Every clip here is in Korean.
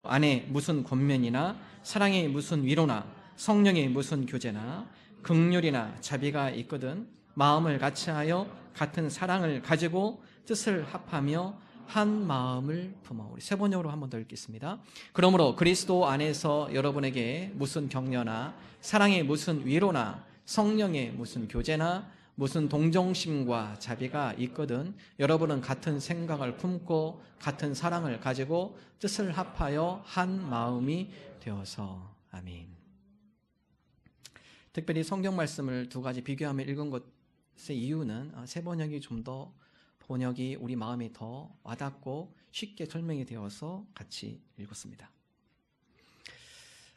안에 무슨 권면이나 사랑의 무슨 위로나 성령의 무슨 교제나 긍휼이나 자비가 있거든 마음을 같이하여 같은 사랑을 가지고 뜻을 합하며 한 마음을 품어. 우리 세 번역으로 한 번 더 읽겠습니다. 그러므로 그리스도 안에서 여러분에게 무슨 격려나 사랑의 무슨 위로나 성령의 무슨 교제나 무슨 동정심과 자비가 있거든 여러분은 같은 생각을 품고 같은 사랑을 가지고 뜻을 합하여 한 마음이 되어서. 아멘. 특별히 성경 말씀을 두 가지 비교하며 읽은 것의 이유는 세 번역이 좀 더 번역이 우리 마음에 더 와닿고 쉽게 설명이 되어서 같이 읽었습니다.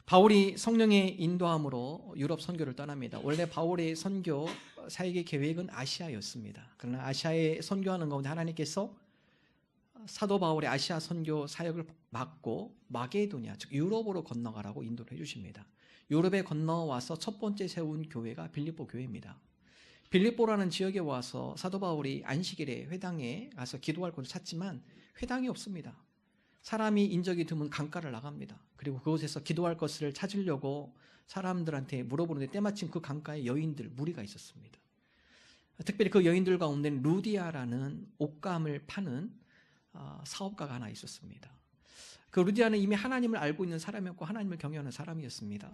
바울이 성령의 인도함으로 유럽 선교를 떠납니다. 원래 바울의 선교 사역의 계획은 아시아였습니다. 그러나 아시아에 선교하는 가운데 하나님께서 사도 바울의 아시아 선교 사역을 막고 마게도냐, 즉 유럽으로 건너가라고 인도를 해주십니다. 유럽에 건너와서 첫 번째 세운 교회가 빌립보 교회입니다. 빌립보라는 지역에 와서 사도 바울이 안식일에 회당에 가서 기도할 곳을 찾지만 회당이 없습니다. 사람이 인적이 드문 강가를 나갑니다. 그리고 그곳에서 기도할 것을 찾으려고 사람들한테 물어보는데 때마침 그 강가에 여인들 무리가 있었습니다. 특별히 그 여인들 가운데는 루디아라는 옷감을 파는 사업가가 하나 있었습니다. 그 루디아는 이미 하나님을 알고 있는 사람이었고 하나님을 경외하는 사람이었습니다.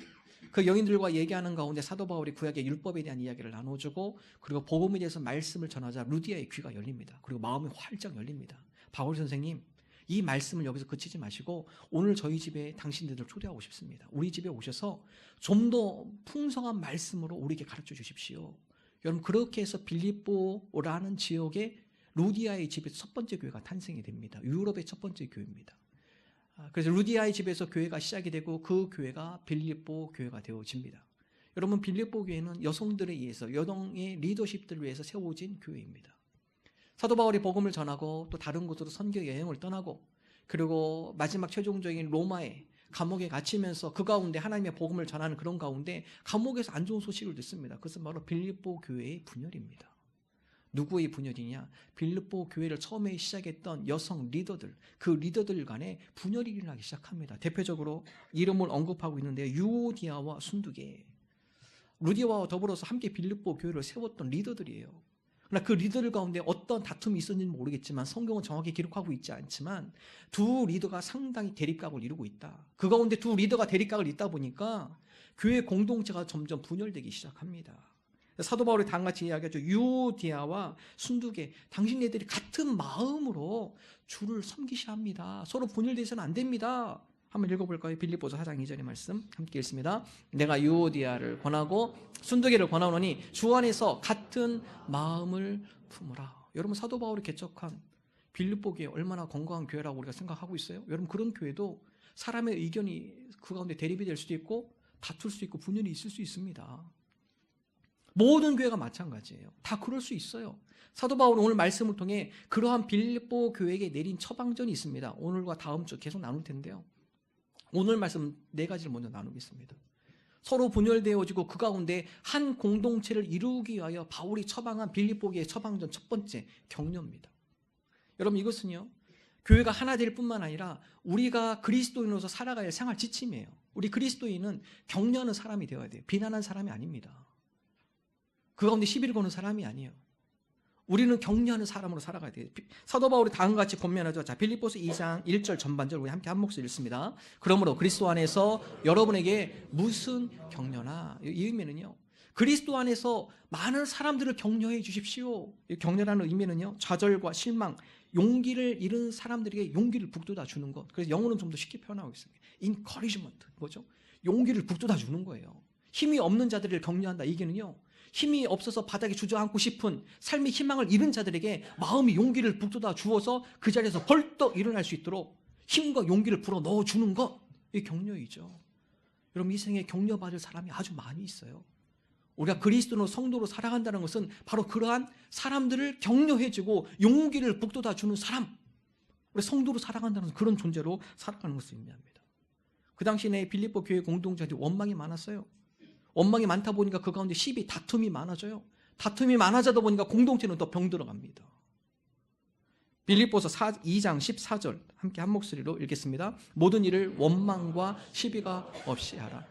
그 여인들과 얘기하는 가운데 사도 바울이 구약의 율법에 대한 이야기를 나눠주고 그리고 복음에 대해서 말씀을 전하자 루디아의 귀가 열립니다. 그리고 마음이 활짝 열립니다. 바울 선생님, 이 말씀을 여기서 그치지 마시고 오늘 저희 집에 당신들을 초대하고 싶습니다. 우리 집에 오셔서 좀 더 풍성한 말씀으로 우리에게 가르쳐 주십시오. 여러분, 그렇게 해서 빌립보라는 지역에 루디아의 집에서 첫 번째 교회가 탄생이 됩니다. 유럽의 첫 번째 교회입니다. 그래서 루디아의 집에서 교회가 시작이 되고 그 교회가 빌립보 교회가 되어집니다. 여러분, 빌립보 교회는 여성들에 의해서 여성의 리더십들을 위해서 세워진 교회입니다. 사도 바울이 복음을 전하고 또 다른 곳으로 선교 여행을 떠나고 그리고 마지막 최종적인 로마에 감옥에 갇히면서 그 가운데 하나님의 복음을 전하는 그런 가운데 감옥에서 안 좋은 소식을 듣습니다. 그것은 바로 빌립보 교회의 분열입니다. 누구의 분열이냐? 빌립보 교회를 처음에 시작했던 여성 리더들, 그 리더들 간에 분열이 일어나기 시작합니다. 대표적으로 이름을 언급하고 있는데요. 유오디아와 순두계. 루디아와 더불어서 함께 빌립보 교회를 세웠던 리더들이에요. 그러나 그 리더들 가운데 어떤 다툼이 있었는지는 모르겠지만 성경은 정확히 기록하고 있지 않지만 두 리더가 상당히 대립각을 이루고 있다. 그 가운데 두 리더가 대립각을 잇다 보니까 교회 공동체가 점점 분열되기 시작합니다. 사도 바울이 다음같이 이야기하죠. 유오디아와 순두계, 당신네들이 같은 마음으로 주를 섬기셔야 합니다. 서로 분열되어서는 안 됩니다. 한번 읽어볼까요? 빌립보서 4장 2절의 말씀 함께 읽습니다. 내가 유오디아를 권하고 순두계를 권하노니 주 안에서 같은 마음을 품으라. 여러분, 사도 바울이 개척한 빌립보 교회 얼마나 건강한 교회라고 우리가 생각하고 있어요? 여러분, 그런 교회도 사람의 의견이 그 가운데 대립이 될 수도 있고 다툴 수 있고 분열이 있을 수 있습니다. 모든 교회가 마찬가지예요. 다 그럴 수 있어요. 사도 바울은 오늘 말씀을 통해 그러한 빌립보 교회에게 내린 처방전이 있습니다. 오늘과 다음 주 계속 나눌 텐데요. 오늘 말씀 네 가지를 먼저 나누겠습니다. 서로 분열되어지고 그 가운데 한 공동체를 이루기 위하여 바울이 처방한 빌립보 교회의 처방전 첫 번째, 격려입니다. 여러분, 이것은요, 교회가 하나 될 뿐만 아니라 우리가 그리스도인으로서 살아가야 할 생활 지침이에요. 우리 그리스도인은 격려하는 사람이 되어야 돼요. 비난하는 사람이 아닙니다. 그 가운데 시비를 거는 사람이 아니에요. 우리는 격려하는 사람으로 살아가야 돼요. 사도 바울이 다음과 같이 권면하죠. 자, 빌립보서 2장 1절 전반절 우리 함께 한 목소리 읽습니다. 그러므로 그리스도 안에서 여러분에게 무슨 격려나, 이 의미는요, 그리스도 안에서 많은 사람들을 격려해 주십시오. 이 격려라는 의미는요, 좌절과 실망, 용기를 잃은 사람들에게 용기를 북돋아 주는 것. 그래서 영어는 좀 더 쉽게 표현하고 있습니다. encouragement, 뭐죠? 용기를 북돋아 주는 거예요. 힘이 없는 자들을 격려한다. 이게는요, 힘이 없어서 바닥에 주저앉고 싶은 삶의 희망을 잃은 자들에게 마음의 용기를 북돋아 주어서 그 자리에서 벌떡 일어날 수 있도록 힘과 용기를 불어 넣어주는 것, 이게 격려이죠. 여러분, 이 생에 격려받을 사람이 아주 많이 있어요. 우리가 그리스도로 성도로 살아간다는 것은 바로 그러한 사람들을 격려해주고 용기를 북돋아 주는 사람, 우리 성도로 살아간다는 그런 존재로 살아가는 것을 의미합니다. 그 당시에 빌립보 교회 공동체들이 원망이 많았어요. 원망이 많다 보니까 그 가운데 시비, 다툼이 많아져요. 다툼이 많아지다 보니까 공동체는 더 병들어갑니다. 빌립보서 2장 14절 함께 한 목소리로 읽겠습니다. 모든 일을 원망과 시비가 없이 하라.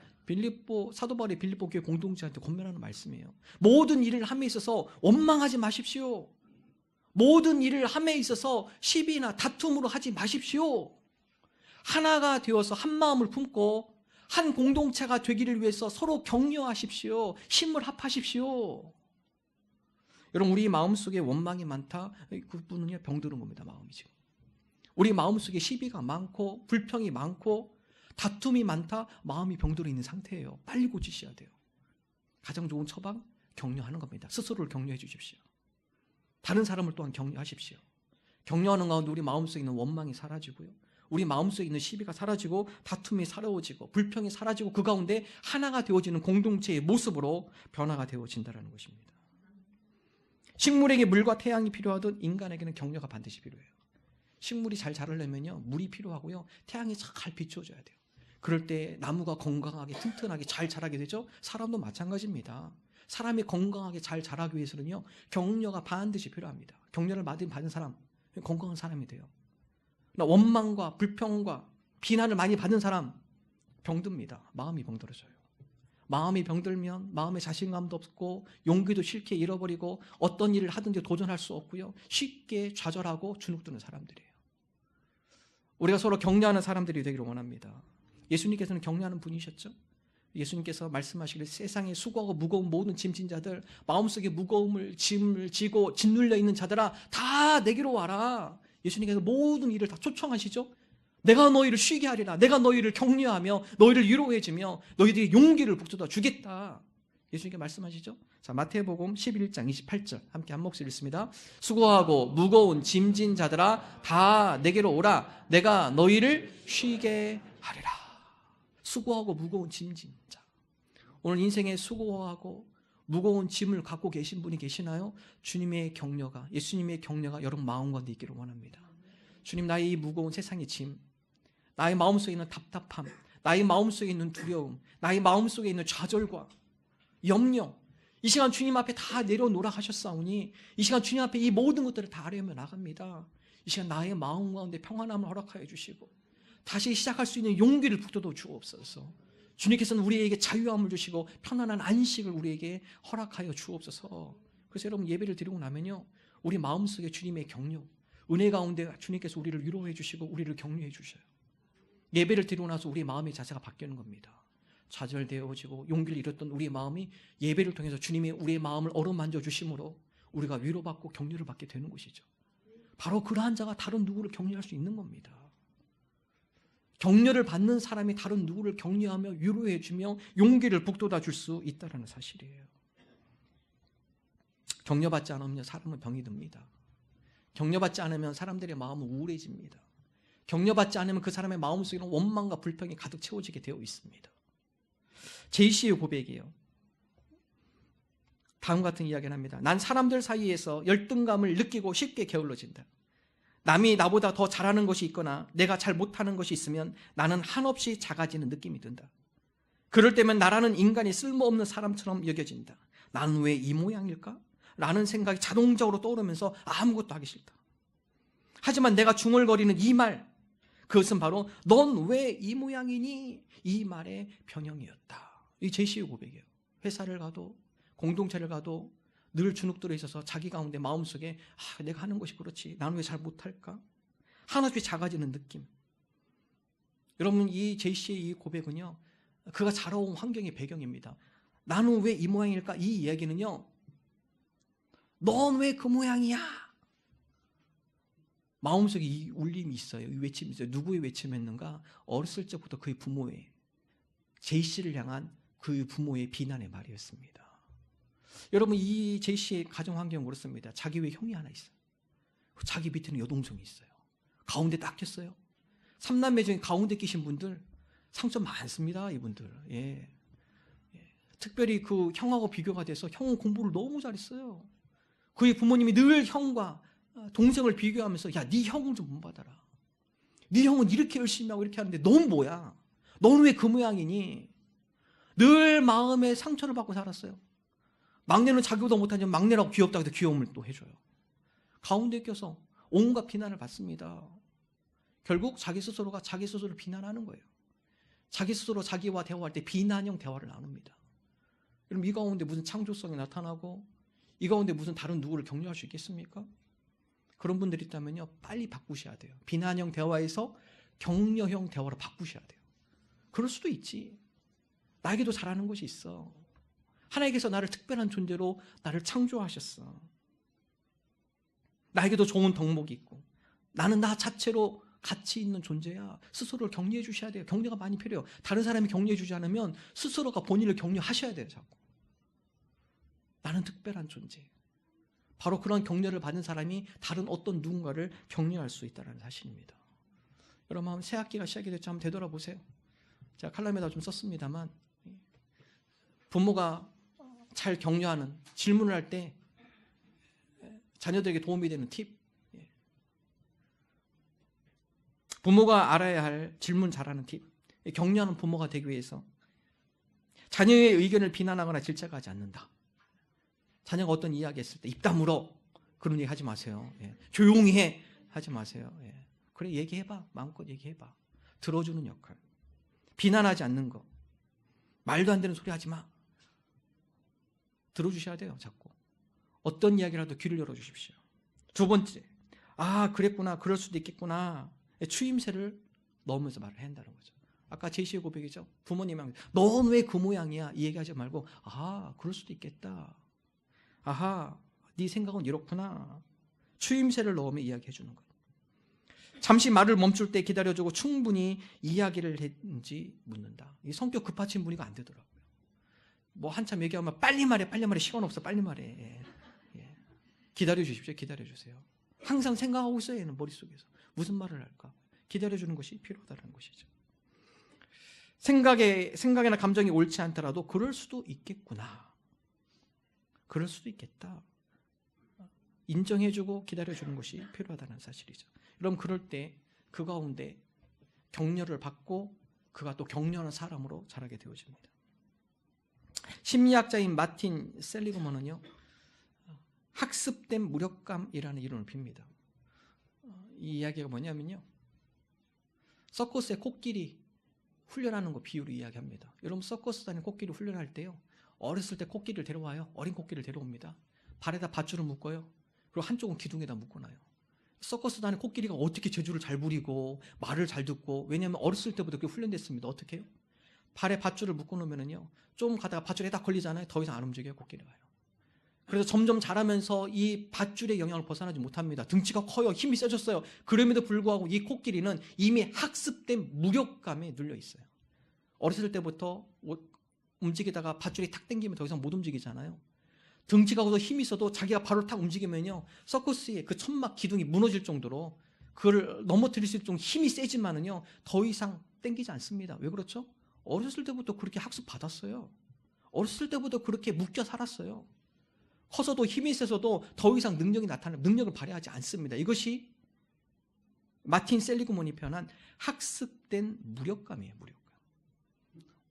사도 바울이 빌립보 교회 공동체한테 권면하는 말씀이에요. 모든 일을 함에 있어서 원망하지 마십시오. 모든 일을 함에 있어서 시비나 다툼으로 하지 마십시오. 하나가 되어서 한 마음을 품고 한 공동체가 되기를 위해서 서로 격려하십시오. 힘을 합하십시오. 여러분, 우리 마음속에 원망이 많다? 그분은요, 병드는 겁니다. 마음이 지금. 우리 마음속에 시비가 많고 불평이 많고 다툼이 많다? 마음이 병들어 있는 상태예요. 빨리 고치셔야 돼요. 가장 좋은 처방, 격려하는 겁니다. 스스로를 격려해 주십시오. 다른 사람을 또한 격려하십시오. 격려하는 가운데 우리 마음속에 있는 원망이 사라지고요, 우리 마음속에 있는 시비가 사라지고 다툼이 사라지고 불평이 사라지고 그 가운데 하나가 되어지는 공동체의 모습으로 변화가 되어진다는 것입니다. 식물에게 물과 태양이 필요하듯 인간에게는 격려가 반드시 필요해요. 식물이 잘 자라려면요, 물이 필요하고요, 태양이 잘 비춰줘야 돼요. 그럴 때 나무가 건강하게 튼튼하게 잘 자라게 되죠. 사람도 마찬가지입니다. 사람이 건강하게 잘 자라기 위해서는요, 격려가 반드시 필요합니다. 격려를 받은 사람, 건강한 사람이 돼요. 원망과 불평과 비난을 많이 받는 사람, 병듭니다. 마음이 병들어져요. 마음이 병들면 마음에 자신감도 없고 용기도 쉽게 잃어버리고 어떤 일을 하든지 도전할 수 없고요, 쉽게 좌절하고 주눅드는 사람들이에요. 우리가 서로 격려하는 사람들이 되기를 원합니다. 예수님께서는 격려하는 분이셨죠. 예수님께서 말씀하시기를 세상에 수고하고 무거운 모든 짐진 자들, 마음속에 무거움을 짐을 지고 짓눌려 있는 자들아 다 내게로 와라. 예수님께서 모든 일을 다 초청하시죠. 내가 너희를 쉬게 하리라. 내가 너희를 격려하며 너희를 위로해주며 너희들이 용기를 북돋아 주겠다. 예수님께 말씀하시죠. 자, 마태복음 11장 28절 함께 한 목소리 읽습니다. 수고하고 무거운 짐진 자들아 다 내게로 오라. 내가 너희를 쉬게 하리라. 수고하고 무거운 짐진 자. 오늘 인생에 수고하고 무거운 짐을 갖고 계신 분이 계시나요? 주님의 격려가, 예수님의 격려가 여러분 마음 가운데 있기를 원합니다. 주님, 나의 이 무거운 세상의 짐, 나의 마음속에 있는 답답함, 나의 마음속에 있는 두려움, 나의 마음속에 있는 좌절과 염려, 이 시간 주님 앞에 다 내려놓으라 하셨사오니 이 시간 주님 앞에 이 모든 것들을 다 아뢰며 나갑니다. 이 시간 나의 마음 가운데 평안함을 허락하여 주시고 다시 시작할 수 있는 용기를 북돋워 주옵소서. 주님께서는 우리에게 자유함을 주시고 편안한 안식을 우리에게 허락하여 주옵소서. 그래서 여러분, 예배를 드리고 나면요, 우리 마음속에 주님의 격려, 은혜 가운데 주님께서 우리를 위로해 주시고 우리를 격려해 주셔요. 예배를 드리고 나서 우리 마음의 자세가 바뀌는 겁니다. 좌절되어지고 용기를 잃었던 우리의 마음이 예배를 통해서 주님이 우리의 마음을 어루만져 주심으로 우리가 위로받고 격려를 받게 되는 것이죠. 바로 그러한 자가 다른 누구를 격려할 수 있는 겁니다. 격려를 받는 사람이 다른 누구를 격려하며 위로해 주며 용기를 북돋아 줄 수 있다는 사실이에요. 격려받지 않으면 사람은 병이 듭니다. 격려받지 않으면 사람들의 마음은 우울해집니다. 격려받지 않으면 그 사람의 마음속에는 원망과 불평이 가득 채워지게 되어 있습니다. 제이씨의 고백이에요. 다음 같은 이야기를 합니다. 난 사람들 사이에서 열등감을 느끼고 쉽게 게을러진다. 남이 나보다 더 잘하는 것이 있거나 내가 잘 못하는 것이 있으면 나는 한없이 작아지는 느낌이 든다. 그럴 때면 나라는 인간이 쓸모없는 사람처럼 여겨진다. 나는 왜 이 모양일까? 라는 생각이 자동적으로 떠오르면서 아무것도 하기 싫다. 하지만 내가 중얼거리는 이 말, 그것은 바로 넌 왜 이 모양이니? 이 말의 변형이었다. 이 제시의 고백이에요. 회사를 가도 공동체를 가도 늘 주눅들어 있어서 자기 가운데 마음속에 내가 하는 것이 그렇지, 나는 왜 잘 못할까? 한없이 작아지는 느낌. 여러분, 이 제시의 이 고백은요, 그가 자라온 환경의 배경입니다. 나는 왜 이 모양일까? 이 이야기는요, 넌 왜 그 모양이야? 마음속에 이 울림이 있어요. 이 외침이 있어요. 누구의 외침이었는가? 어렸을 적부터 그의 부모의, 제이씨를 향한 그 부모의 비난의 말이었습니다. 여러분, 이 제이씨의 가정 환경은 그렇습니다. 자기 외에 형이 하나 있어요. 자기 밑에는 여동생이 있어요. 가운데 딱 꼈어요. 3남매 중에 가운데 끼신 분들 상처 많습니다. 이분들. 예. 특별히 그 형하고 비교가 돼서 형은 공부를 너무 잘했어요. 그의 부모님이 늘 형과 동생을 비교하면서 야, 네 형은 좀 본받아라. 네 형은 이렇게 열심히 하고 이렇게 하는데 넌 뭐야? 넌 왜 그 모양이니? 늘 마음에 상처를 받고 살았어요. 막내는 자기보다 못하지만 막내라고 귀엽다고 해서 귀여움을 또 해줘요. 가운데 껴서 온갖 비난을 받습니다. 결국 자기 스스로가 자기 스스로를 비난하는 거예요. 자기 스스로 자기와 대화할 때 비난형 대화를 나눕니다. 그럼 이 가운데 무슨 창조성이 나타나고 이 가운데 무슨 다른 누구를 격려할 수 있겠습니까? 그런 분들이 있다면요, 빨리 바꾸셔야 돼요. 비난형 대화에서 격려형 대화로 바꾸셔야 돼요. 그럴 수도 있지. 나에게도 잘하는 것이 있어. 하나님께서 나를 특별한 존재로 나를 창조하셨어. 나에게도 좋은 덕목이 있고 나는 나 자체로 가치 있는 존재야. 스스로를 격려해 주셔야 돼요. 격려가 많이 필요해요. 다른 사람이 격려해 주지 않으면 스스로가 본인을 격려하셔야 돼요. 자꾸. 나는 특별한 존재. 바로 그런 격려를 받는 사람이 다른 어떤 누군가를 격려할 수 있다는 사실입니다. 여러분, 한번 새 학기가 시작이 됐죠. 한번 되돌아보세요. 제가 칼럼에다 좀 썼습니다만, 부모가 잘 격려하는, 질문을 할 때 자녀들에게 도움이 되는 팁. 부모가 알아야 할 질문 잘하는 팁. 격려하는 부모가 되기 위해서 자녀의 의견을 비난하거나 질책하지 않는다. 자녀가 어떤 이야기 했을 때 입 다물어, 그런 얘기 하지 마세요. 조용히 해, 하지 마세요. 그래, 얘기해봐. 마음껏 얘기해봐. 들어주는 역할. 비난하지 않는 거. 말도 안 되는 소리 하지 마. 들어주셔야 돼요. 자꾸. 어떤 이야기라도 귀를 열어주십시오. 두 번째, 아, 그랬구나, 그럴 수도 있겠구나. 추임새를 넣으면서 말을 해야 한다는 거죠. 아까 제시의 고백이죠. 부모님한테 넌 왜 그 모양이야? 이 얘기하지 말고, 아, 그럴 수도 있겠다. 아하, 네 생각은 이렇구나. 추임새를 넣으면 이야기해 주는 거예요. 잠시 말을 멈출 때 기다려주고 충분히 이야기를 했는지 묻는다. 이 성격 급하신 분이가 안 되더라고요. 뭐 한참 얘기하면 빨리 말해, 빨리 말해, 시간 없어, 빨리 말해. 기다려 주십시오. 기다려 주세요. 항상 생각하고 있어요. 얘는 머릿속에서 무슨 말을 할까? 기다려 주는 것이 필요하다는 것이죠. 생각이나 감정이 옳지 않더라도 그럴 수도 있겠구나. 그럴 수도 있겠다. 인정해주고 기다려주는 것이 필요하다는 사실이죠. 그럼 그럴 때 그 가운데 격려를 받고 그가 또 격려하는 사람으로 자라게 되어집니다. 심리학자인 마틴 셀리그먼은요, 학습된 무력감이라는 이론을 핍니다. 이 이야기가 뭐냐면요, 서커스의 코끼리 훈련하는 거 비유로 이야기합니다. 여러분, 서커스 다니는 코끼리 훈련할 때요, 어렸을 때 코끼리를 데려와요. 어린 코끼리를 데려옵니다. 발에다 밧줄을 묶어요. 그리고 한쪽은 기둥에다 묶어놔요. 서커스 다니는 코끼리가 어떻게 재주를 잘 부리고 말을 잘 듣고, 왜냐하면 어렸을 때부터 그렇게 훈련됐습니다. 어떻게 해요? 발에 밧줄을 묶어놓으면요, 좀 가다가 밧줄에 딱 걸리잖아요. 더 이상 안 움직여요. 코끼리가요. 그래서 점점 자라면서 이 밧줄의 영향을 벗어나지 못합니다. 등치가 커요. 힘이 세졌어요. 그럼에도 불구하고 이 코끼리는 이미 학습된 무력감에 눌려 있어요. 어렸을 때부터 움직이다가 밧줄이 탁 당기면 더 이상 못 움직이잖아요. 등치가 커서 힘이 있어도 자기가 발을 탁 움직이면요, 서커스의 그 천막 기둥이 무너질 정도로 그걸 넘어뜨릴 수 있을 정도 힘이 세지만은요, 더 이상 당기지 않습니다. 왜 그렇죠? 어렸을 때부터 그렇게 학습 받았어요. 어렸을 때부터 그렇게 묶여 살았어요. 커서도 힘이 세서도 더 이상 능력을 발휘하지 않습니다. 이것이 마틴 셀리그먼이 표현한 학습된 무력감이에요. 무력감.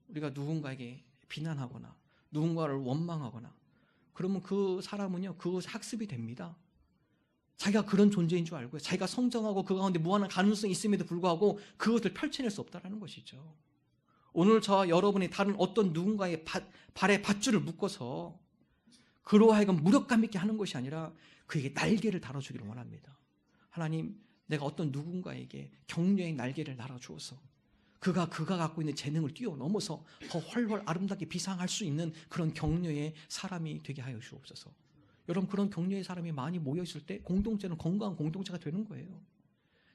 우리가 누군가에게 비난하거나 누군가를 원망하거나 그러면 그 사람은요, 그 학습이 됩니다. 자기가 그런 존재인 줄 알고요, 자기가 성장하고 그 가운데 무한한 가능성이 있음에도 불구하고 그것을 펼쳐낼 수 없다는 것이죠. 오늘 저와 여러분이 다른 어떤 누군가의 발에 밧줄을 묶어서 그로 하여금 무력감 있게 하는 것이 아니라 그에게 날개를 달아주기를 원합니다. 하나님, 내가 어떤 누군가에게 격려의 날개를 달아주어서 그가 갖고 있는 재능을 뛰어넘어서 더 훨훨 아름답게 비상할 수 있는 그런 격려의 사람이 되게 하여 주옵소서. 여러분, 그런 격려의 사람이 많이 모여있을 때 공동체는 건강한 공동체가 되는 거예요.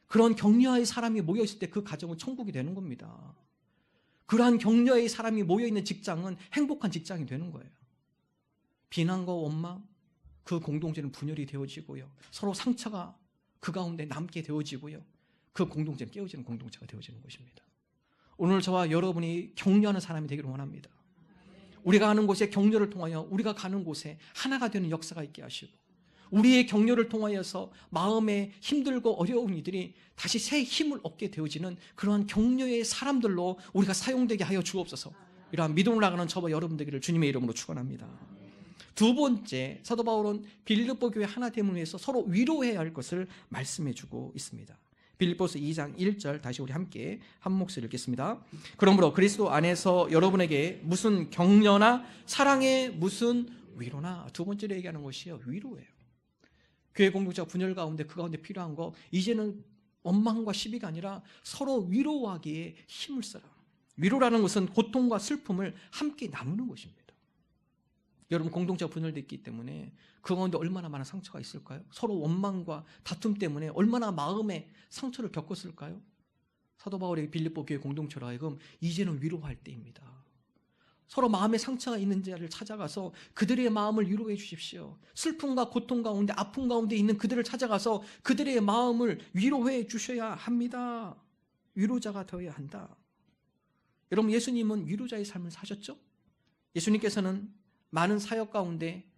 그런 격려의 사람이 모여있을 때 그 가정은 천국이 되는 겁니다. 그러한 격려의 사람이 모여있는 직장은 행복한 직장이 되는 거예요. 비난과 원망, 그 공동체는 분열이 되어지고요, 서로 상처가 그 가운데 남게 되어지고요, 그 공동체는 깨어지는 공동체가 되어지는 것입니다. 오늘 저와 여러분이 격려하는 사람이 되기를 원합니다. 우리가 가는 곳에 격려를 통하여 우리가 가는 곳에 하나가 되는 역사가 있게 하시고, 우리의 격려를 통하여서 마음에 힘들고 어려운 이들이 다시 새 힘을 얻게 되어지는 그러한 격려의 사람들로 우리가 사용되게 하여 주옵소서. 이러한 믿음을 나가는 저와 여러분 되기를 주님의 이름으로 축원합니다. 두 번째, 사도 바울은 빌립보 교회 하나됨을 위해서 서로 위로해야 할 것을 말씀해 주고 있습니다. 빌립보서 2장 1절 다시 우리 함께 한 목소리 읽겠습니다. 그러므로 그리스도 안에서 여러분에게 무슨 격려나 사랑의 무슨 위로나, 두 번째로 얘기하는 것이요, 위로예요. 교회 공동체가 분열 가운데 그 가운데 필요한 거, 이제는 원망과 시비가 아니라 서로 위로하기에 힘을 써라. 위로라는 것은 고통과 슬픔을 함께 나누는 것입니다. 여러분, 공동체가 분열되어 있기 때문에 그 가운데 얼마나 많은 상처가 있을까요? 서로 원망과 다툼 때문에 얼마나 마음에 상처를 겪었을까요? 사도 바울의 빌립보 교회 공동체로 하여금 이제는 위로할 때입니다. 서로 마음에 상처가 있는 자를 찾아가서 그들의 마음을 위로해 주십시오. 슬픔과 고통 가운데, 아픔 가운데 있는 그들을 찾아가서 그들의 마음을 위로해 주셔야 합니다. 위로자가 되어야 한다. 여러분, 예수님은 위로자의 삶을 사셨죠? 예수님께서는 많은 사역 가운데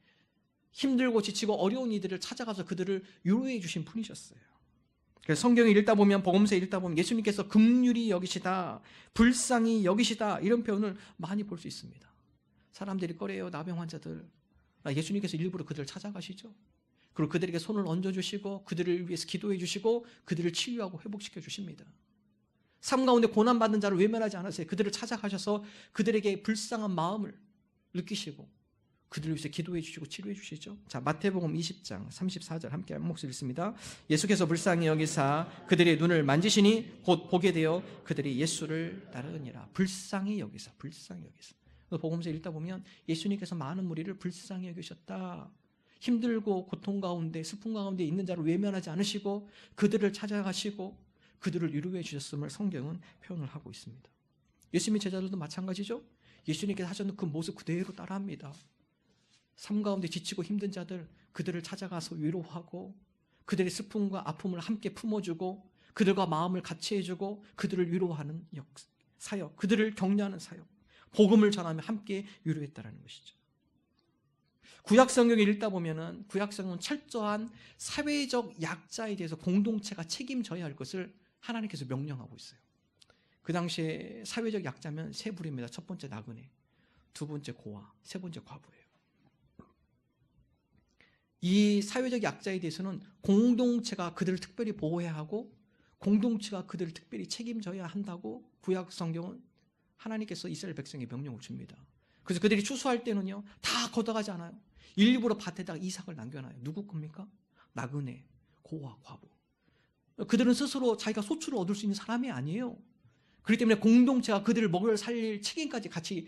힘들고 지치고 어려운 이들을 찾아가서 그들을 위로해 주신 분이셨어요. 그래서 성경을 읽다 보면, 복음서 읽다 보면 예수님께서 긍휼히 여기시다, 불쌍히 여기시다, 이런 표현을 많이 볼 수 있습니다. 사람들이 꺼려요, 나병 환자들. 예수님께서 일부러 그들을 찾아가시죠. 그리고 그들에게 손을 얹어주시고 그들을 위해서 기도해 주시고 그들을 치유하고 회복시켜 주십니다. 삶 가운데 고난받는 자를 외면하지 않으세요. 그들을 찾아가셔서 그들에게 불쌍한 마음을 느끼시고 그들을 위해서 기도해 주시고 치료해 주시죠. 자, 마태복음 20장 34절 함께 한 목소리 읽습니다. 예수께서 불쌍히 여기사 그들의 눈을 만지시니 곧 보게 되어 그들이 예수를 따르니라. 불쌍히 여기사, 불쌍히 여기사. 복음서 읽다 보면 예수님께서 많은 무리를 불쌍히 여기셨다. 힘들고 고통 가운데, 슬픔 가운데 있는 자를 외면하지 않으시고 그들을 찾아가시고 그들을 위로해 주셨음을 성경은 표현을 하고 있습니다. 예수님의 제자들도 마찬가지죠. 예수님께서 하셨는 그 모습 그대로 따라합니다. 삶 가운데 지치고 힘든 자들, 그들을 찾아가서 위로하고 그들의 슬픔과 아픔을 함께 품어주고 그들과 마음을 같이 해주고 그들을 위로하는 사역, 그들을 격려하는 사역, 복음을 전하며 함께 위로했다는 것이죠. 구약 성경을 읽다 보면은 구약 성경은 철저한 사회적 약자에 대해서 공동체가 책임져야 할 것을 하나님께서 명령하고 있어요. 그 당시에 사회적 약자면 세 부류입니다. 첫 번째 나그네, 두 번째 고아, 세 번째 과부예요. 이 사회적 약자에 대해서는 공동체가 그들을 특별히 보호해야 하고 공동체가 그들을 특별히 책임져야 한다고 구약 성경은 하나님께서 이스라엘 백성에게 명령을 줍니다. 그래서 그들이 추수할 때는요, 다 걷어가지 않아요. 일부러 밭에다가 이삭을 남겨놔요. 누구 겁니까? 나그네, 고아, 과부. 그들은 스스로 자기가 소출을 얻을 수 있는 사람이 아니에요. 그렇기 때문에 공동체가 그들을 먹여 살릴 책임까지 같이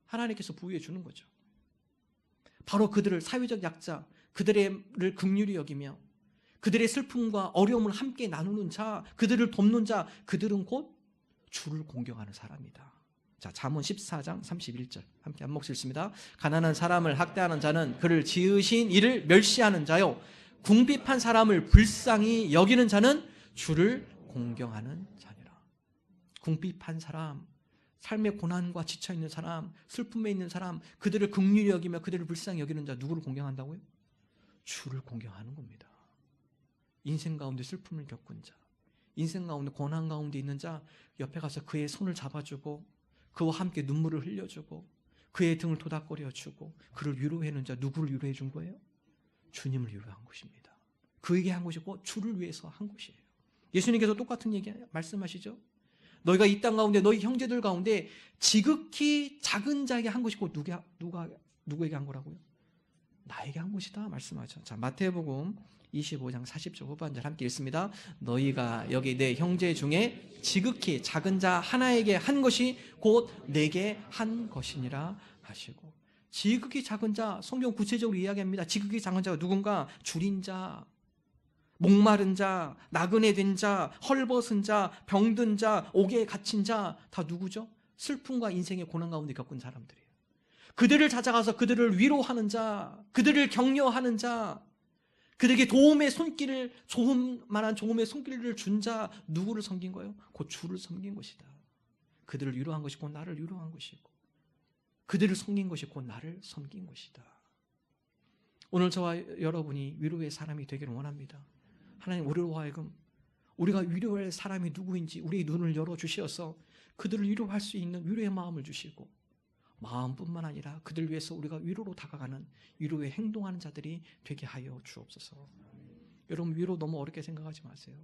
하나님께서 부여해 주는 거죠. 바로 그들을, 사회적 약자, 그들을 긍휼히 여기며 그들의 슬픔과 어려움을 함께 나누는 자, 그들을 돕는 자, 그들은 곧 주를 공경하는 사람이다. 자, 잠언 14장 31절 함께 한 목소리 읽습니다. 가난한 사람을 학대하는 자는 그를 지으신 이를 멸시하는 자요, 궁핍한 사람을 불쌍히 여기는 자는 주를 공경하는 자니라. 궁핍한 사람, 삶의 고난과 지쳐있는 사람, 슬픔에 있는 사람, 그들을 긍휼히 여기며 그들을 불쌍히 여기는 자, 누구를 공경한다고요? 주를 공경하는 겁니다. 인생 가운데 슬픔을 겪은 자, 인생 가운데 고난 가운데 있는 자, 옆에 가서 그의 손을 잡아주고 그와 함께 눈물을 흘려주고 그의 등을 토닥거려주고 그를 위로해는 자, 누구를 위로해 준 거예요? 주님을 위로한 것입니다. 그에게 한 것이고 주를 위해서 한 것이에요. 예수님께서 똑같은 얘기 말씀하시죠. 너희가 이 땅 가운데 너희 형제들 가운데 지극히 작은 자에게 한 것이고 누구에게 한 거라고요? 나에게 한 것이다 말씀하죠. 자, 마태복음 25장 40절 후반절 함께 읽습니다. 너희가 여기 내 형제 중에 지극히 작은 자 하나에게 한 것이 곧 내게 한 것이니라 하시고, 지극히 작은 자, 성경 구체적으로 이야기합니다. 지극히 작은 자가 누군가? 줄인 자, 목마른 자, 나그네 된 자, 헐벗은 자, 병든 자, 옥에 갇힌 자, 다 누구죠? 슬픔과 인생의 고난 가운데 겪은 사람들이에요. 그들을 찾아가서 그들을 위로하는 자, 그들을 격려하는 자, 그들에게 도움의 손길을, 조금만한 도움의 손길을 준 자, 누구를 섬긴 거예요? 곧 주를 섬긴 것이다. 그들을 위로한 것이 곧 나를 위로한 것이고, 그들을 섬긴 것이 곧 나를 섬긴 것이다. 오늘 저와 여러분이 위로의 사람이 되기를 원합니다. 하나님, 우리로 하여금 우리가 위로할 사람이 누구인지 우리의 눈을 열어주셔서 그들을 위로할 수 있는 위로의 마음을 주시고 마음뿐만 아니라 그들 위해서 우리가 위로로 다가가는 위로에 행동하는 자들이 되게 하여 주옵소서. 여러분, 위로 너무 어렵게 생각하지 마세요.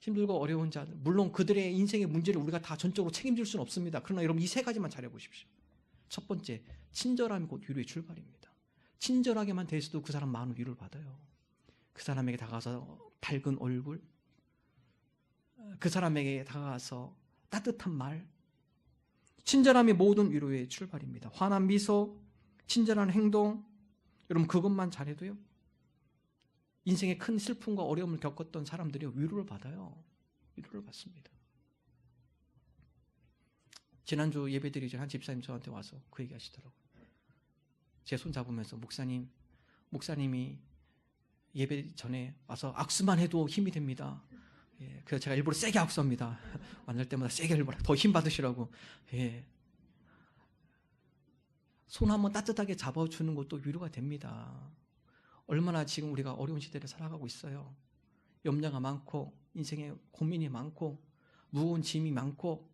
힘들고 어려운 자들, 물론 그들의 인생의 문제를 우리가 다 전적으로 책임질 수는 없습니다. 그러나 여러분, 이 세 가지만 잘해보십시오. 첫 번째, 친절함이 곧 위로의 출발입니다. 친절하게만 대해서도 그 사람 마음은 위로를 받아요. 그 사람에게 다가가서 밝은 얼굴, 그 사람에게 다가가서 따뜻한 말, 친절함이 모든 위로의 출발입니다. 환한 미소, 친절한 행동, 여러분 그것만 잘해도요, 인생의 큰 슬픔과 어려움을 겪었던 사람들이 위로를 받아요. 위로를 받습니다. 지난주 예배드리기 전에 한 집사님 저한테 와서 그 얘기 하시더라고요. 제 손 잡으면서 목사님이 예배 전에 와서 악수만 해도 힘이 됩니다. 예, 그래서 제가 일부러 세게 악수합니다. 만날 때마다 세게 일부러 더 힘 받으시라고. 예. 손 한번 따뜻하게 잡아주는 것도 위로가 됩니다. 얼마나 지금 우리가 어려운 시대를 살아가고 있어요. 염려가 많고 인생에 고민이 많고 무거운 짐이 많고,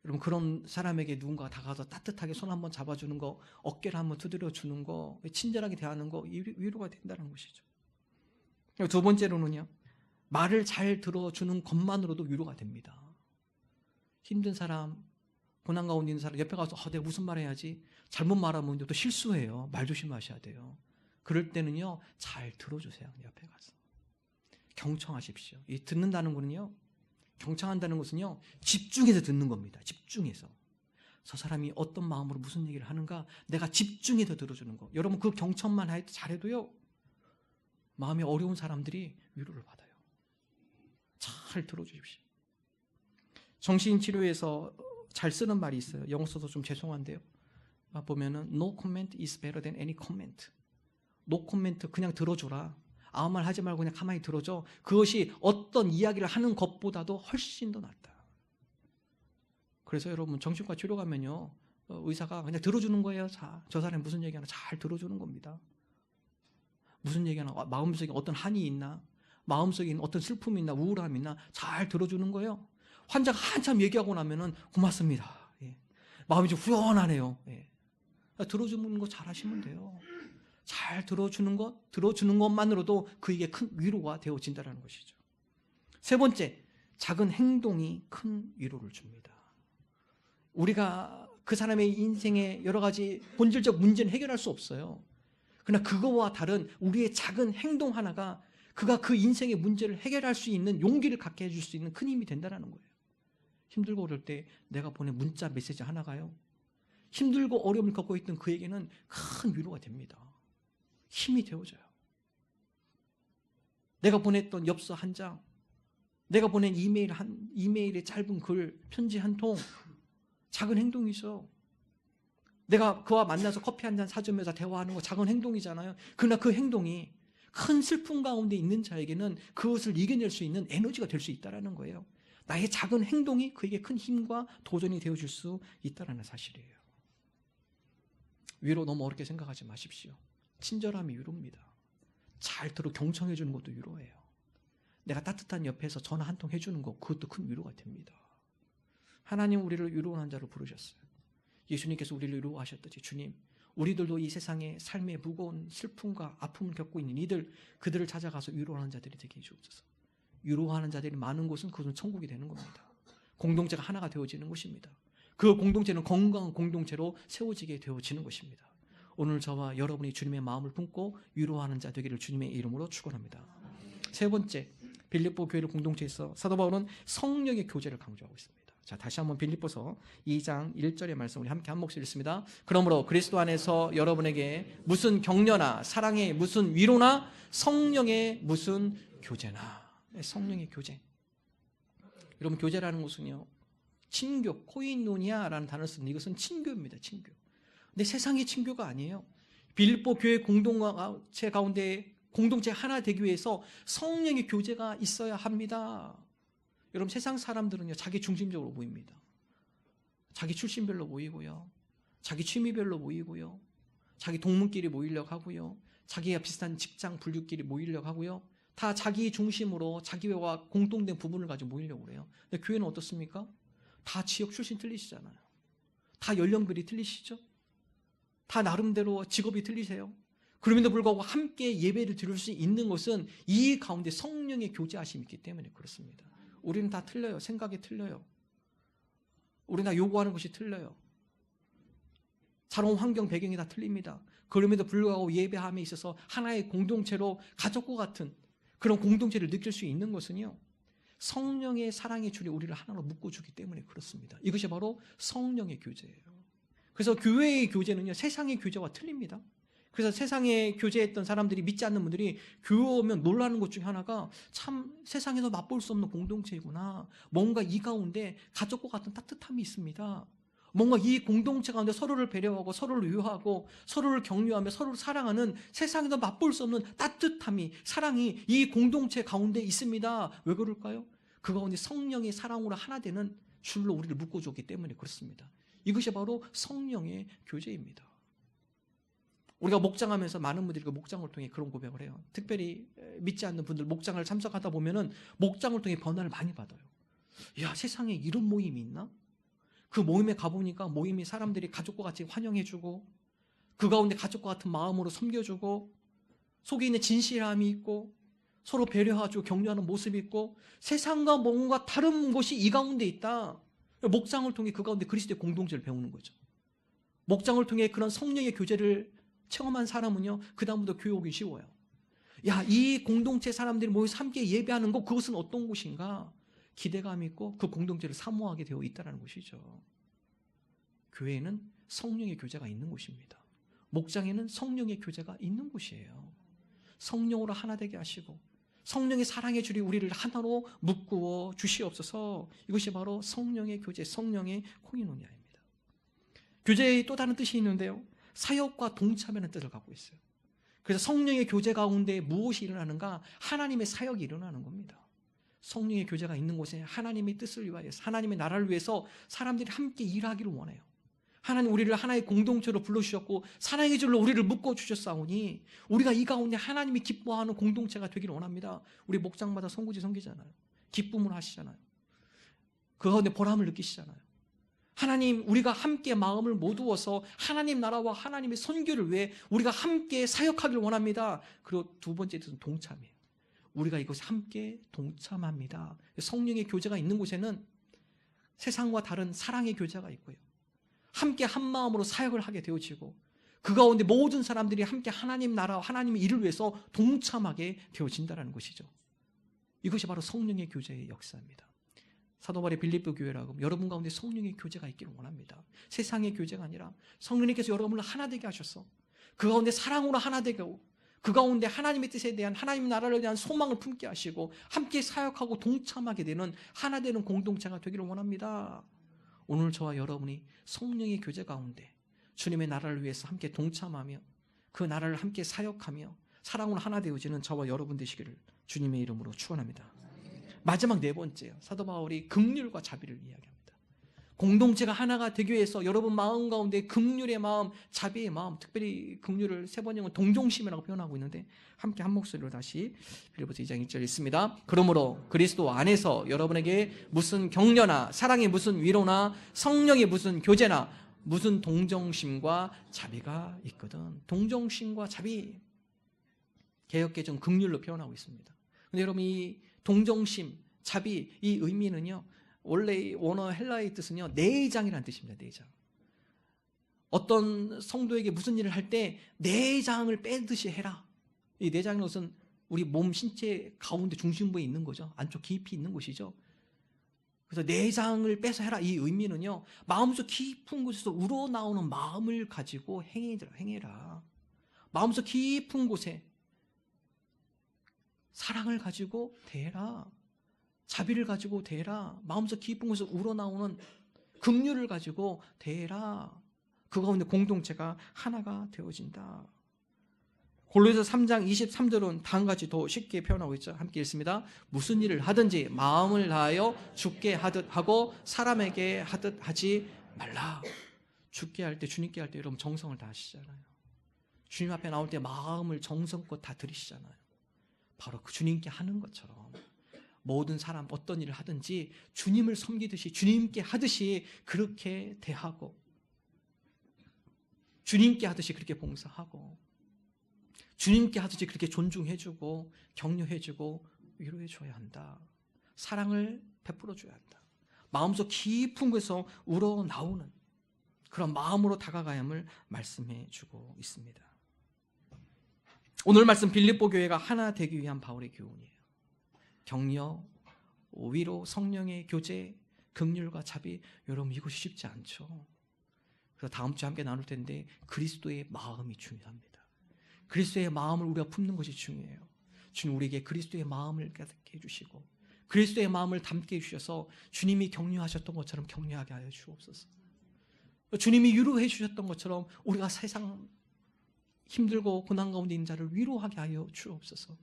여러분 그런 사람에게 누군가 다가가서 따뜻하게 손 한번 잡아주는 거, 어깨를 한번 두드려 주는 거, 친절하게 대하는 거, 위로가 된다는 것이죠. 두 번째로는요, 말을 잘 들어주는 것만으로도 위로가 됩니다. 힘든 사람, 고난 가운데 있는 사람 옆에 가서 내가 무슨 말 해야지, 잘못 말하면 또 실수해요. 말 조심하셔야 돼요. 그럴 때는요, 잘 들어주세요. 옆에 가서 경청하십시오. 이 듣는다는 거는요, 경청한다는 것은요, 집중해서 듣는 겁니다. 집중해서. 저 사람이 어떤 마음으로 무슨 얘기를 하는가, 내가 집중해서 들어주는 거. 여러분 그 경청만 잘해도요, 마음이 어려운 사람들이 위로를 받아요. 잘 들어주십시오. 정신치료에서 잘 쓰는 말이 있어요. 영어 써서 좀 죄송한데요. 보면은 no comment is better than any comment. no comment, 그냥 들어줘라. 아무 말 하지 말고 그냥 가만히 들어줘. 그것이 어떤 이야기를 하는 것보다도 훨씬 더 낫다. 그래서 여러분 정신과 치료 가면요, 의사가 그냥 들어주는 거예요. 자, 저 사람이 무슨 얘기하나 잘 들어주는 겁니다. 무슨 얘기하나, 마음속에 어떤 한이 있나, 마음속에 있는 어떤 슬픔이 있나, 우울함이 있나 잘 들어주는 거예요. 환자가 한참 얘기하고 나면은 고맙습니다. 예. 마음이 좀 후련하네요. 예. 들어주는 거 잘 하시면 돼요. 잘 들어주는 것만으로도 그에게 큰 위로가 되어진다는 것이죠. 세 번째, 작은 행동이 큰 위로를 줍니다. 우리가 그 사람의 인생의 여러 가지 본질적 문제는 해결할 수 없어요. 그러나 그거와 다른 우리의 작은 행동 하나가 그가 그 인생의 문제를 해결할 수 있는 용기를 갖게 해줄 수 있는 큰 힘이 된다는 거예요. 힘들고 어려울 때 내가 보낸 문자 메시지 하나가요, 힘들고 어려움을 겪고 있던 그에게는 큰 위로가 됩니다. 힘이 되어져요. 내가 보냈던 엽서 한 장, 내가 보낸 이메일의 짧은 글, 편지 한 통, 작은 행동이죠. 내가 그와 만나서 커피 한 잔 사주면서 대화하는 거 작은 행동이잖아요. 그러나 그 행동이 큰 슬픔 가운데 있는 자에게는 그것을 이겨낼 수 있는 에너지가 될 수 있다는 거예요. 나의 작은 행동이 그에게 큰 힘과 도전이 되어줄 수 있다는 사실이에요. 위로 너무 어렵게 생각하지 마십시오. 친절함이 위로입니다. 잘 들어 경청해 주는 것도 위로예요. 내가 따뜻한 옆에서 전화 한 통 해주는 것, 그것도 큰 위로가 됩니다. 하나님 우리를 위로하는 자로 부르셨어요. 예수님께서 우리를 위로하셨듯이, 주님, 우리들도 이 세상에 삶의 무거운 슬픔과 아픔을 겪고 있는 그들을 찾아가서 위로하는 자들이 되게 해주옵소서. 위로하는 자들이 많은 곳은 그것은 천국이 되는 겁니다. 공동체가 하나가 되어지는 것입니다. 그 공동체는 건강한 공동체로 세워지게 되어지는 것입니다. 오늘 저와 여러분이 주님의 마음을 품고 위로하는 자 되기를 주님의 이름으로 축원합니다. 세 번째, 빌립보 교회 공동체에서 사도 바울은 성령의 교제를 강조하고 있습니다. 자, 다시 한번 빌립보서 2장 1절의 말씀 우리 함께 한 목소리 읽습니다. 그러므로 그리스도 안에서 여러분에게 무슨 격려나 사랑의 무슨 위로나 성령의 무슨 교제나. 성령의 교제. 여러분, 교제라는 것은요, 친교, 코이노니아라는 단어를 쓰는데 이것은 친교입니다. 친교. 근데 세상의 친교가 아니에요. 빌립보 교회 공동체 가운데 공동체 하나 되기 위해서 성령의 교제가 있어야 합니다. 여러분, 세상 사람들은요, 자기 중심적으로 모입니다. 자기 출신별로 모이고요, 자기 취미별로 모이고요, 자기 동문끼리 모이려고 하고요, 자기가 비슷한 직장 분류끼리 모이려고 하고요, 다 자기 중심으로 자기와 공통된 부분을 가지고 모이려고 그래요. 근데 교회는 어떻습니까? 다 지역 출신 틀리시잖아요. 다 연령별이 틀리시죠? 다 나름대로 직업이 틀리세요. 그럼에도 불구하고 함께 예배를 드릴 수 있는 것은 이 가운데 성령의 교제하심이 있기 때문에 그렇습니다. 우리는 다 틀려요. 생각이 틀려요. 우리는 다 요구하는 것이 틀려요. 살아온 환경 배경이 다 틀립니다. 그럼에도 불구하고 예배함에 있어서 하나의 공동체로 가족과 같은 그런 공동체를 느낄 수 있는 것은요, 성령의 사랑의 줄이 우리를 하나로 묶어주기 때문에 그렇습니다. 이것이 바로 성령의 교제예요. 그래서 교회의 교제는요, 세상의 교제와 틀립니다. 그래서 세상에 교제했던 사람들이, 믿지 않는 분들이 교회 오면 놀라는 것 중에 하나가 참 세상에서 맛볼 수 없는 공동체이구나. 뭔가 이 가운데 가족과 같은 따뜻함이 있습니다. 뭔가 이 공동체 가운데 서로를 배려하고 서로를 위로하고 서로를 격려하며 서로를 사랑하는 세상에서 맛볼 수 없는 따뜻함이, 사랑이 이 공동체 가운데 있습니다. 왜 그럴까요? 그 가운데 성령의 사랑으로 하나 되는 줄로 우리를 묶어줬기 때문에 그렇습니다. 이것이 바로 성령의 교제입니다. 우리가 목장하면서 많은 분들이 그 목장을 통해 그런 고백을 해요. 특별히 믿지 않는 분들 목장을 참석하다 보면은 목장을 통해 변화를 많이 받아요. 야, 세상에 이런 모임이 있나? 그 모임에 가보니까 모임이 사람들이 가족과 같이 환영해주고 그 가운데 가족과 같은 마음으로 섬겨주고 속에 있는 진실함이 있고 서로 배려하고 격려하는 모습이 있고 세상과 뭔가 다른 것이 이 가운데 있다. 목장을 통해 그 가운데 그리스도의 공동체를 배우는 거죠. 목장을 통해 그런 성령의 교제를 체험한 사람은요, 그 다음부터 교회 오기 쉬워요. 야, 이 공동체 사람들이 모여서 함께 예배하는 것, 그것은 어떤 곳인가? 기대감이 있고 그 공동체를 사모하게 되어 있다는 것이죠. 교회에는 성령의 교제가 있는 곳입니다. 목장에는 성령의 교제가 있는 곳이에요. 성령으로 하나 되게 하시고 성령의 사랑의 줄이 우리를 하나로 묶어 주시옵소서. 이것이 바로 성령의 교제, 성령의 코이노니아입니다. 교제의 또 다른 뜻이 있는데요, 사역과 동참하는 뜻을 갖고 있어요. 그래서 성령의 교제 가운데 무엇이 일어나는가? 하나님의 사역이 일어나는 겁니다. 성령의 교제가 있는 곳에 하나님의 뜻을 위하여서, 하나님의 나라를 위해서 사람들이 함께 일하기를 원해요. 하나님 우리를 하나의 공동체로 불러주셨고 사랑의 줄로 우리를 묶어주셨사오니 우리가 이 가운데 하나님이 기뻐하는 공동체가 되기를 원합니다. 우리 목장마다 선구지 섬기잖아요. 기쁨으로 하시잖아요. 그 가운데 보람을 느끼시잖아요. 하나님, 우리가 함께 마음을 모두어서 하나님 나라와 하나님의 선교를 위해 우리가 함께 사역하기를 원합니다. 그리고 두 번째 뜻은 동참이에요. 우리가 이곳에 함께 동참합니다. 성령의 교제가 있는 곳에는 세상과 다른 사랑의 교제가 있고요, 함께 한 마음으로 사역을 하게 되어지고 그 가운데 모든 사람들이 함께 하나님 나라와 하나님의 일을 위해서 동참하게 되어진다는 것이죠. 이것이 바로 성령의 교제의 역사입니다. 사도 바울의 빌립보 교회라고 여러분 가운데 성령의 교제가 있기를 원합니다. 세상의 교제가 아니라 성령님께서 여러분을 하나 되게 하셔서 그 가운데 사랑으로 하나 되게 하고 그 가운데 하나님의 뜻에 대한, 하나님 나라를 대한 소망을 품게 하시고 함께 사역하고 동참하게 되는 하나 되는 공동체가 되기를 원합니다. 오늘 저와 여러분이 성령의 교제 가운데 주님의 나라를 위해서 함께 동참하며 그 나라를 함께 사역하며 사랑으로 하나 되어지는 저와 여러분 되시기를 주님의 이름으로 축원합니다. 마지막 네 번째요, 사도 바울이 긍휼과 자비를 이야기합니다. 공동체가 하나가 되기 위해서 여러분 마음 가운데 긍휼의 마음, 자비의 마음, 특별히 긍휼을 세 번역은 동정심이라고 표현하고 있는데 함께 한 목소리로 다시 빌립보서 2장 1절 읽습니다. 그러므로 그리스도 안에서 여러분에게 무슨 격려나 사랑의 무슨 위로나 성령의 무슨 교제나 무슨 동정심과 자비가 있거든. 동정심과 자비, 개역개정 긍휼로 표현하고 있습니다. 근데 여러분 이 동정심, 자비, 이 의미는요, 원래 원어 헬라의 뜻은요, 내장이라는 뜻입니다. 내장. 어떤 성도에게 무슨 일을 할 때 내장을 빼듯이 해라. 이 내장은 것은 우리 몸 신체 가운데 중심부에 있는 거죠. 안쪽 깊이 있는 곳이죠. 그래서 내장을 빼서 해라. 이 의미는요, 마음속 깊은 곳에서 우러나오는 마음을 가지고 행해라. 마음속 깊은 곳에 사랑을 가지고 대해라. 자비를 가지고 대해라. 마음속 깊은 곳에서 우러나오는 긍휼을 가지고 대해라. 그 가운데 공동체가 하나가 되어진다. 골로새서 3장 23절은 다음같이 더 쉽게 표현하고 있죠. 함께 읽습니다. 무슨 일을 하든지 마음을 다하여 주께 하듯 하고 사람에게 하듯 하지 말라. 주께 할 때, 주님께 할 때 여러분 정성을 다하시잖아요. 주님 앞에 나올 때 마음을 정성껏 다 드리시잖아요. 바로 그 주님께 하는 것처럼 모든 사람 어떤 일을 하든지 주님을 섬기듯이 주님께 하듯이 그렇게 대하고 주님께 하듯이 그렇게 봉사하고 주님께 하듯이 그렇게 존중해주고 격려해주고 위로해줘야 한다. 사랑을 베풀어줘야 한다. 마음속 깊은 곳에서 우러나오는 그런 마음으로 다가가야 함을 말씀해주고 있습니다. 오늘 말씀 빌립보 교회가 하나 되기 위한 바울의 교훈이에요. 격려, 위로, 성령의 교제, 긍휼과 자비, 여러분 이것이 쉽지 않죠. 그래서 다음 주에 함께 나눌 텐데 그리스도의 마음이 중요합니다. 그리스도의 마음을 우리가 품는 것이 중요해요. 주님 우리에게 그리스도의 마음을 깨닫게 해주시고 그리스도의 마음을 담게 해주셔서 주님이 격려하셨던 것처럼 격려하게 하여 주옵소서. 주님이 위로해 주셨던 것처럼 우리가 세상 힘들고 고난 가운데 있는 자를 위로하게 하여 주옵소서.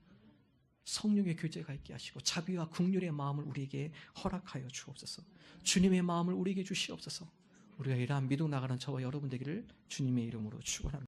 성령의 교제가 있게 하시고 자비와 긍휼의 마음을 우리에게 허락하여 주옵소서. 주님의 마음을 우리에게 주시옵소서. 우리가 이러한 믿음 나가는 저와 여러분 되기를 주님의 이름으로 축원합니다.